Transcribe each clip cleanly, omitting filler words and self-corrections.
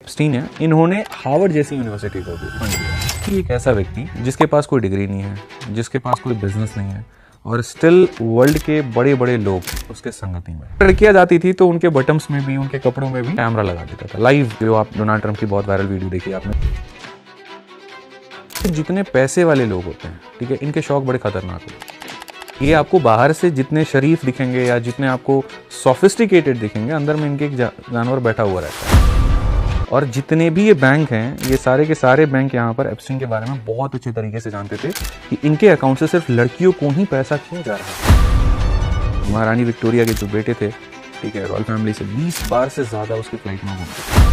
Epstein है, इन्होंने Harvard जैसी यूनिवर्सिटी को भी फंड दिया। कि एक ऐसा व्यक्ति जिसके पास कोई डिग्री नहीं है, जिसके पास कोई बिजनेस नहीं है, और स्टिल वर्ल्ड के बड़े बड़े लोग उसके संगति में। लड़कियां जाती थी तो उनके बटन्स में भी, उनके कपड़ों में भी कैमरा लगा देता था लाइव। जो आप डोनाल्ड ट्रंप की बहुत वायरल वीडियो देखी आपने। जितने पैसे वाले लोग होते हैं, ठीक है, इनके शौक बड़े खतरनाक होते हैं। ये आपको बाहर से जितने शरीफ दिखेंगे या जितने आपको सोफिस्टिकेटेड दिखेंगे, अंदर में इनके एक जानवर बैठा हुआ रहता है। और जितने भी ये बैंक हैं, ये सारे के सारे बैंक यहाँ पर एप्स्टीन के बारे में बहुत अच्छे तरीके से जानते थे कि इनके अकाउंट से सिर्फ लड़कियों को ही पैसा क्यों जा रहा है। महारानी विक्टोरिया के जो बेटे थे, ठीक है, रॉयल फैमिली से 20 बार से ज़्यादा उसकी फ्लाइट में घूमते।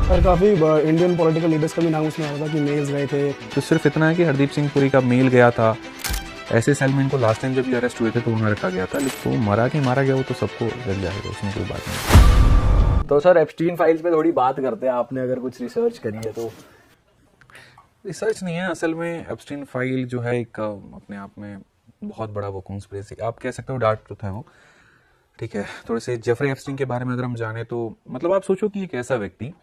और काफ़ी इंडियन पॉलिटिकल लीडर्स का भी नाम उसमें आया था कि मेल्स गए थे। तो सिर्फ इतना है कि हरदीप सिंह पुरी का मेल गया था। ऐसे सैलमैन को लास्ट टाइम जब ये अरेस्ट हुए थे तो वहाँ रखा गया था, लेकिन वो मरा कि मारा गया वो तो सबको लग जाएगा, उसमें कोई बात नहीं। तो सर एप्स्टीन फाइल्स पे थोड़ी बात करते हैं। आपने अगर कुछ रिसर्च करी है तो? रिसर्च नहीं है असल में। एप्स्टीन फाइल जो है एक अपने आप में बहुत बड़ा वो कॉन्स्पिरेसी आप कह सकते हो, डार्क ट्रुथ है वो, ठीक है। थोड़े से जेफरी एप्स्टीन के बारे में अगर हम जाने तो मतलब आप सोचो कि एक ऐसा व्यक्ति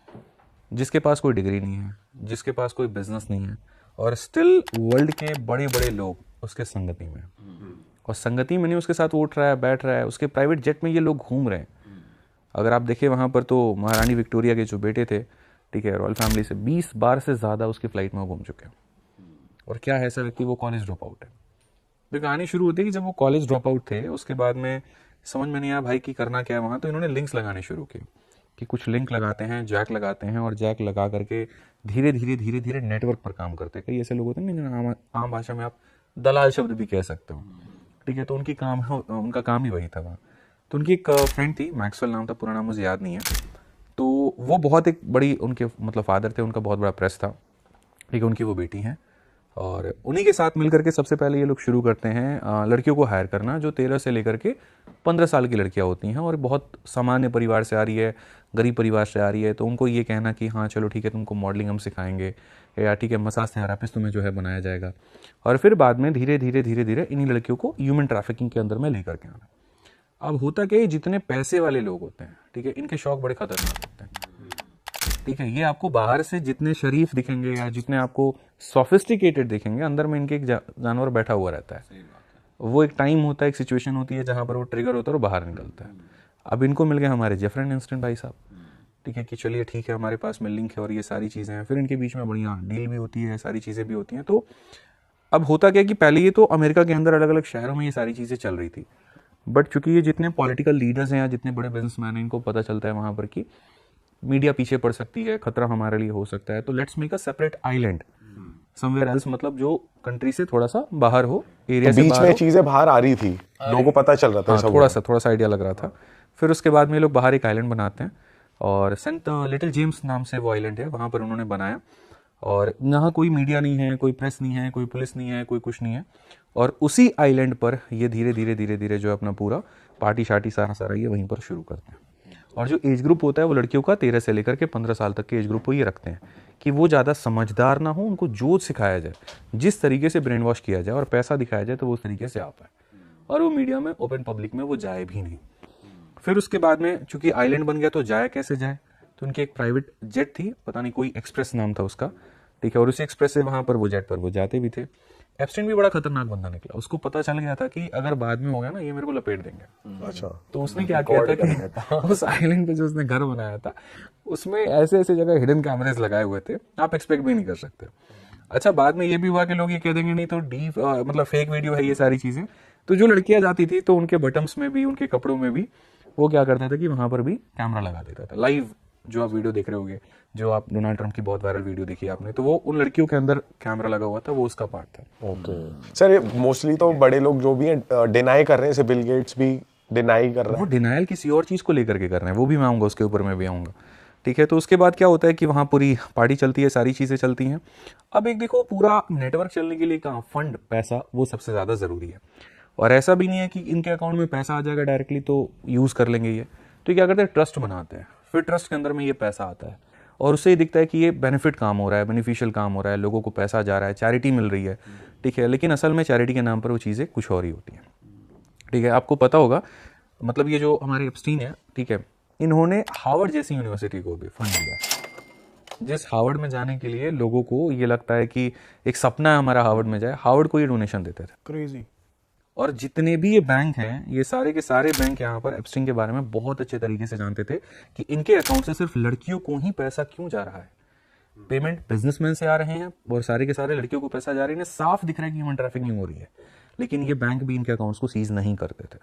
जिसके पास कोई डिग्री नहीं है, जिसके पास कोई बिजनेस नहीं है, और स्टिल वर्ल्ड के बड़े बड़े लोग उसके संगति में, और संगति में नहीं, उसके साथ उठ रहा है, बैठ रहा है, उसके प्राइवेट जेट में ये लोग घूम रहे हैं। अगर आप देखें वहाँ पर तो महारानी विक्टोरिया के जो बेटे थे, ठीक है, रॉयल फैमिली से 20 बार से ज़्यादा उसकी फ्लाइट में घूम चुके हैं। और क्या है ऐसा व्यक्ति, वो कॉलेज ड्रॉप आउट है। तो कहानी शुरू होती है कि जब वो कॉलेज ड्रॉप आउट थे, उसके बाद में समझ में नहीं आया भाई कि करना क्या है वहाँ, तो इन्होंने लिंक्स लगाने शुरू किए कि कुछ लिंक लगाते हैं, जैक लगाते हैं, और जैक लगा करके धीरे धीरे नेटवर्क पर काम करते हैं। कई ऐसे लोग होते हैं ना, आम भाषा में आप दलाल शब्द भी कह सकते हो, ठीक है। तो उनका काम ही वही था वहाँ। तो उनकी एक फ्रेंड थी, मैक्सवेल नाम था, पूरा नाम मुझे याद नहीं है। तो वो बहुत एक बड़ी, उनके मतलब फादर थे, उनका बहुत बड़ा प्रेस था, ठीक है। उनकी वो बेटी हैं, और उन्हीं के साथ मिलकर के सबसे पहले ये लोग शुरू करते हैं लड़कियों को हायर करना, जो 13 से लेकर के 15 साल की लड़कियां होती हैं, और बहुत सामान्य परिवार से आ रही है, गरीब परिवार से आ रही है। तो उनको ये कहना कि हाँ चलो ठीक है, तुमको मॉडलिंग हम सिखाएंगे, या ठीक है मसाज थेरापिस्ट तुम्हें जो है बनाया जाएगा। और फिर बाद में धीरे धीरे इन्हीं लड़कियों को ह्यूमन ट्रैफिकिंग के अंदर में लेकर के आना। अब होता क्या है, जितने पैसे वाले लोग होते हैं, ठीक है, इनके शौक बड़े खतरनाक होते हैं, ठीक है। ये आपको बाहर से जितने शरीफ दिखेंगे या जितने आपको सोफिस्टिकेटेड दिखेंगे, अंदर में इनके एक जानवर बैठा हुआ रहता है। वो एक टाइम होता है, एक सिचुएशन होती है जहां पर वो ट्रिगर होता है और बाहर निकलता है। अब इनको मिल गया हमारे जेफरी एनिस्टन भाई साहब, ठीक है, कि चलिए ठीक है हमारे पास में लिंक है और ये सारी चीज़ें हैं। फिर इनके बीच में बढ़िया डील भी होती है, सारी चीज़ें भी होती हैं। तो अब होता क्या कि पहले ये तो अमेरिका के अंदर अलग अलग शहरों में ये सारी चीज़ें चल रही थी, बट चूंकि ये जितने पॉलिटिकल लीडर्स हैं या जितने बड़े बिजनेसमैन हैं, इनको पता चलता है वहां पर कि मीडिया पीछे पड़ सकती है, खतरा हमारे लिए हो सकता है, तो let's make a separate island somewhere else, मतलब जो कंट्री से थोड़ा सा बाहर हो, एरिया से बीच बाहर में हो। चीजें बाहर आ रही थी, लोगों को पता चल रहा था, हाँ, थोड़ा सा आइडिया लग रहा था। फिर उसके बाद में लोग बाहर एक आइलैंड बनाते हैं, और सेंट लिटिल जेम्स नाम से वो आइलैंड है, वहां पर उन्होंने बनाया। और यहाँ कोई मीडिया नहीं है, कोई प्रेस नहीं है, कोई पुलिस नहीं है, कोई कुछ नहीं है। और उसी आइलैंड पर ये धीरे धीरे जो है अपना पूरा पार्टी शार्टी सारा ये वहीं पर शुरू करते हैं। और जो एज ग्रुप होता है वो लड़कियों का 13 से लेकर के 15 साल तक के एज ग्रुप को ये रखते हैं कि वो ज़्यादा समझदार ना हो, उनको जो सिखाया जाए, जिस तरीके से ब्रेन वॉश किया जाए और पैसा दिखाया जाए तो वो उस तरीके से आ पाए, और वो मीडिया में, ओपन पब्लिक में वो जाए भी नहीं। फिर उसके बाद में चूंकि आइलैंड बन गया तो जाए कैसे जाए, तो उनकी एक प्राइवेट जेट थी, पता नहीं कोई एक्सप्रेस नाम था उसका, ठीक है, और उसी एक्सप्रेस से वहां पर वो जेट पर वो जाते भी थे। एप्स्टीन भी बड़ा खतरनाक बंदा निकला, उसको पता चल गया था कि अगर बाद में हो गया ना ये मेरे को लपेट देंगे। अच्छा, तो उसने क्या किया था कि उस आइलैंड पे जो उसने घर बनाया था उसमें ऐसे जगह हिडन कैमरेज लगाए हुए थे, आप एक्सपेक्ट भी नहीं कर सकते। अच्छा, बाद में ये भी हुआ कि लोग ये कह देंगे नहीं तो मतलब फेक वीडियो है ये सारी चीजें। तो जो लड़कियां जाती थी तो उनके बटन्स में भी, उनके कपड़ों में भी वो क्या करता था कि वहां पर भी कैमरा लगा देता था लाइव। जो आप वीडियो देख रहे होंगे, जो आप डोनाल्ड ट्रंप की बहुत वायरल वीडियो देखी आपने, तो वो उन लड़कियों के अंदर कैमरा लगा हुआ था, वो उसका पार्ट था। ओके सर, मोस्टली तो बड़े लोग जो भी हैं डिनाई कर रहे हैं, जैसे बिल गेट्स भी डिनाई कर रहे हैं। वो डिनायल किसी और चीज को लेकर के कर रहे हैं, वो भी मैं आऊंगा, उसके ऊपर मैं भी आऊंगा, ठीक है। तो उसके बाद क्या होता है कि वहाँ पूरी पार्टी चलती है, सारी चीज़ें चलती हैं। अब एक देखो, पूरा नेटवर्क चलने के लिए कहाँ फंड, पैसा, वो सबसे ज़्यादा ज़रूरी है। और ऐसा भी नहीं है कि इनके अकाउंट में पैसा आ जाएगा डायरेक्टली तो यूज़ कर लेंगे ये। तो क्या करते हैं, ट्रस्ट बनाते हैं, फिर ट्रस्ट के अंदर में ये पैसा आता है, और उससे ये दिखता है कि ये बेनिफिट काम हो रहा है, बेनिफिशियल काम हो रहा है, लोगों को पैसा जा रहा है, चैरिटी मिल रही है, ठीक है। लेकिन असल में चैरिटी के नाम पर वो चीज़ें कुछ और ही होती हैं, ठीक है। आपको पता होगा, मतलब ये जो हमारे एप्स्टीन है, ठीक है, इन्होंने हार्वर्ड जैसी यूनिवर्सिटी को भी फंड दिया। जिस हार्वर्ड में जाने के लिए लोगों को ये लगता है कि एक सपना है हमारा हार्वर्ड में जाए, हार्वर्ड को ये डोनेशन देते थे। क्रेजी। और जितने भी ये बैंक हैं, ये सारे के सारे बैंक यहाँ पर एप्स्टीन के बारे में बहुत अच्छे तरीके से जानते थे कि इनके अकाउंट से सिर्फ लड़कियों को ही पैसा क्यों जा रहा है। पेमेंट बिजनेसमैन से आ रहे हैं और सारे के सारे लड़कियों को पैसा जा रही है, साफ दिख रहा है कि ह्यूमन ट्रैफिकिंग हो रही है, लेकिन ये बैंक भी इनके अकाउंट्स को सीज नहीं करते थे,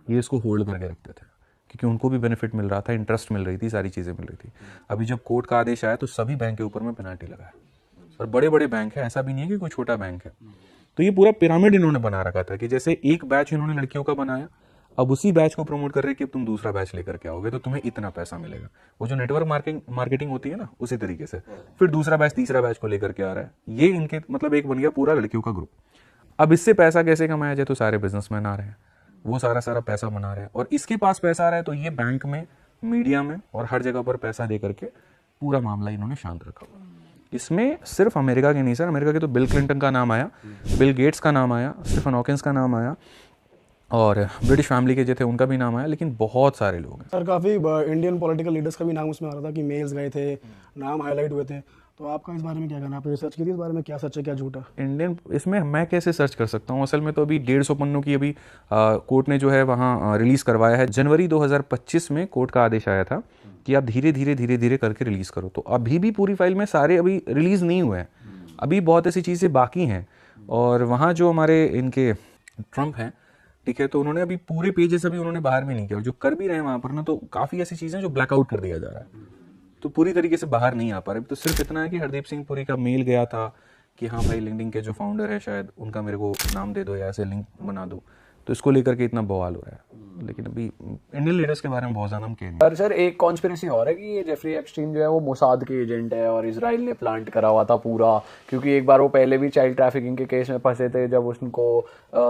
ये इसको होल्ड करके रखते थे क्योंकि उनको भी बेनिफिट मिल रहा था, इंटरेस्ट मिल रही थी, सारी चीज़ें मिल रही थी। अभी जब कोर्ट का आदेश आया तो सभी बैंक के ऊपर में पेनाल्टी लगा है, और बड़े बड़े बैंक है, ऐसा भी नहीं है कि कोई छोटा बैंक है। तो ये पूरा पिरामिड इन्होंने बना रखा था कि जैसे एक बैच इन्होंने लड़कियों का बनाया, अब उसी बैच को प्रमोट कर रहे हैं कि अब तुम दूसरा बैच लेकर के आओगे तो तुम्हें इतना पैसा मिलेगा। वो जो नेटवर्क मार्केटिंग होती है ना, उसी तरीके से फिर दूसरा बैच तीसरा बैच को लेकर के आ रहा है। ये इनके मतलब एक बन गया पूरा लड़कियों का ग्रुप। अब इससे पैसा कैसे कमाया जाए, तो सारे बिजनेसमैन आ रहे हैं, वो सारा पैसा बना रहे हैं, और इसके पास पैसा आ रहा है तो ये बैंक में, मीडिया में और हर जगह पर पैसा दे करके पूरा मामला इन्होंने शांत रखा हुआ। इसमें सिर्फ अमेरिका के नहीं सर, अमेरिका के तो बिल क्लिंटन का नाम आया, बिल गेट्स का नाम आया, स्टीफन हॉकिंस का नाम आया, और ब्रिटिश फैमिली के जो थे उनका भी नाम आया, लेकिन बहुत सारे लोग हैं सर। काफ़ी इंडियन पॉलिटिकल लीडर्स का भी नाम उसमें आ रहा था कि मेल्स गए थे, नाम हाईलाइट हुए थे। तो आपका इस बारे में क्या कहना है? आपने रिसर्च की थी इस बारे में, क्या सच है क्या झूठा? इंडियन इसमें मैं कैसे सर्च कर सकता हूँ? असल में तो अभी 150 पन्नों की अभी कोर्ट ने जो है वहाँ रिलीज़ करवाया है। जनवरी 2025 में कोर्ट का आदेश आया था कि आप धीरे धीरे करके रिलीज़ करो। तो अभी भी पूरी फाइल में सारे अभी रिलीज़ नहीं हुए हैं, अभी बहुत ऐसी चीज़ें बाकी हैं। और वहाँ जो हमारे इनके ट्रम्प हैं, ठीक है, तो उन्होंने अभी पूरे पेजेस अभी उन्होंने बाहर भी नहीं किया, और जो कर भी रहे हैं वहाँ पर ना, तो काफ़ी ऐसी चीज़ें जो ब्लैकआउट कर दिया जा रहा है, तो पूरी तरीके से बाहर नहीं आ पा रहे। तो सिर्फ इतना है कि हरदीप सिंह पुरी का मेल गया था कि हाँ भाई, लिंक्डइन के जो फाउंडर है शायद उनका मेरे को नाम दे दो या ऐसे लिंक बना दो, तो इसको लेकर के इतना बवाल हो रहा है। लेकिन अभी इंडियन लीडर्स के बारे में बहुत ज़्यादा हम कह नहीं। सर एक कॉन्स्पिरेसी और है कि ये जेफरी एप्स्टीन जो है वो मोसाद के एजेंट है और इजराइल ने प्लांट करा हुआ था पूरा, क्योंकि एक बार वो पहले भी चाइल्ड ट्रैफिकिंग के केस में फंसे थे जब उनको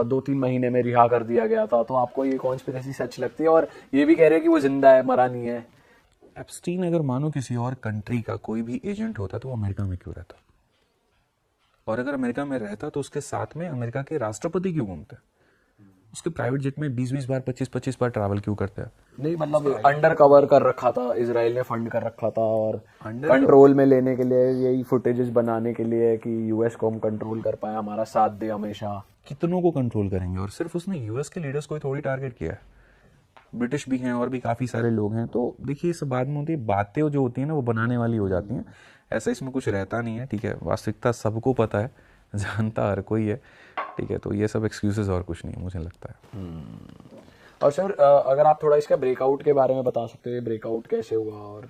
2-3 महीने में रिहा कर दिया गया था। तो आपको ये कॉन्स्पिरेसी सच लगती है? और ये भी कह रहे हैं कि वो जिंदा है, मरा नहीं है। एप्स्टीन अगर मानो किसी और कंट्री का कोई भी एजेंट होता तो वो अमेरिका में क्यों रहता? और अगर अमेरिका में रहता तो उसके साथ में अमेरिका के राष्ट्रपति क्यों घूमते? उसके प्राइवेट जेट में 20-20 बार 25-25 बार ट्रैवल क्यों करते हैं? नहीं मतलब अंडर कवर कर रखा था, इजराइल ने फंड कर रखा था, और कंट्रोल में लेने के लिए, यही फुटेजेस बनाने के लिए कि यूएस को हम कंट्रोल कर पाए, हमारा साथ दे हमेशा। कितनों को कंट्रोल करेंगे? और सिर्फ उसने यूएस के लीडर्स को ही थोड़ी टारगेट किया है, ब्रिटिश भी हैं और भी काफ़ी सारे लोग हैं। तो देखिए, इस बाद में होती है बातें जो होती हैं ना, वो बनाने वाली हो जाती हैं, ऐसा इसमें कुछ रहता नहीं है। ठीक है, वास्तविकता सबको पता है, जानता हर कोई है। ठीक है, तो ये सब एक्सक्यूजेस और कुछ नहीं है, मुझे लगता है। और सर अगर आप थोड़ा इसका ब्रेकआउट के बारे में बता सकते हैं, ब्रेकआउट कैसे हुआ? और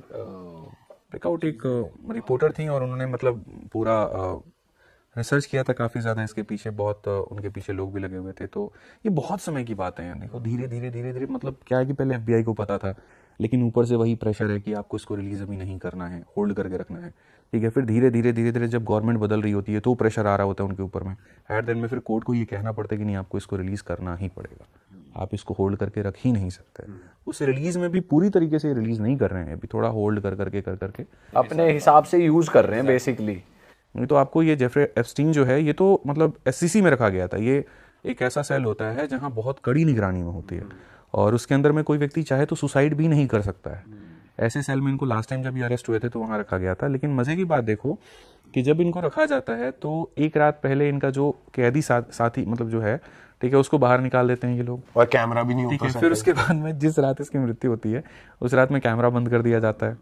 ब्रेकआउट एक रिपोर्टर थी और उन्होंने मतलब पूरा रिसर्च किया था काफ़ी ज़्यादा इसके पीछे, बहुत उनके पीछे लोग भी लगे हुए थे। तो ये बहुत समय की बात है यार। देखो, धीरे धीरे मतलब क्या है कि पहले एफबीआई को पता था, लेकिन ऊपर से वही प्रेशर है कि आपको इसको रिलीज अभी नहीं करना है, होल्ड करके रखना है। ठीक है, फिर धीरे धीरे जब गवर्नमेंट बदल रही होती है तो प्रेशर आ रहा होता है उनके ऊपर में। एट द एंड में फिर कोर्ट को ये कहना पड़ता है कि नहीं, आपको इसको रिलीज करना ही पड़ेगा, आप इसको होल्ड करके रख ही नहीं सकते। उस रिलीज में भी पूरी तरीके से रिलीज नहीं कर रहे हैं, अभी थोड़ा होल्ड करके अपने हिसाब से यूज कर रहे हैं बेसिकली। नहीं तो आपको ये जेफरी एप्स्टीन जो है, ये तो मतलब एससीसी में रखा गया था। ये एक ऐसा सेल होता है जहाँ बहुत कड़ी निगरानी में होती है, और उसके अंदर में कोई व्यक्ति चाहे तो सुसाइड भी नहीं कर सकता है। ऐसे सेल में इनको लास्ट टाइम जब ये अरेस्ट हुए थे तो वहाँ रखा गया था। लेकिन मजे की बात देखो कि जब इनको रखा जाता है तो एक रात पहले इनका जो कैदी साथी मतलब जो है, ठीक है, उसको बाहर निकाल देते हैं ये लोग, और कैमरा भी नहीं ठीक होता। है, फिर उसके बाद में जिस रात इसकी मृत्यु होती है उस रात में कैमरा बंद कर दिया जाता है।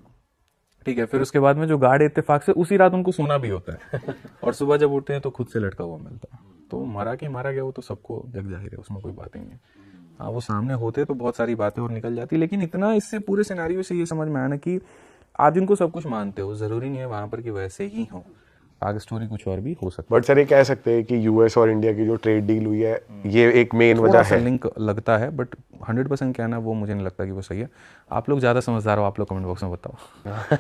ठीक है, फिर उसके बाद में जो गार्ड इत्तेफाक से उसी रात उनको सोना भी होता है, और सुबह जब उठते हैं तो खुद से लटका हुआ मिलता है। तो मारा गया वो तो सबको जग जाहिर है, उसमें कोई बात ही नहीं है। हाँ, वो सामने होते तो बहुत सारी बातें और निकल जाती, लेकिन इतना इससे पूरे सिनेरियो से ये समझ में आया ना कि आप जिनको सब कुछ मानते हो, जरूरी नहीं है वहां पर कि वैसे ही हो, आगे स्टोरी कुछ और भी हो सकता है। बट सर ये कह सकते हैं कि यूएस और इंडिया की जो ट्रेड डील हुई है, ये एक मेन वजह है। लिंक लगता है, बट 100% कहना वो मुझे नहीं लगता कि वो सही है। आप लोग ज़्यादा समझदार हो, आप लोग कमेंट बॉक्स में बताओ।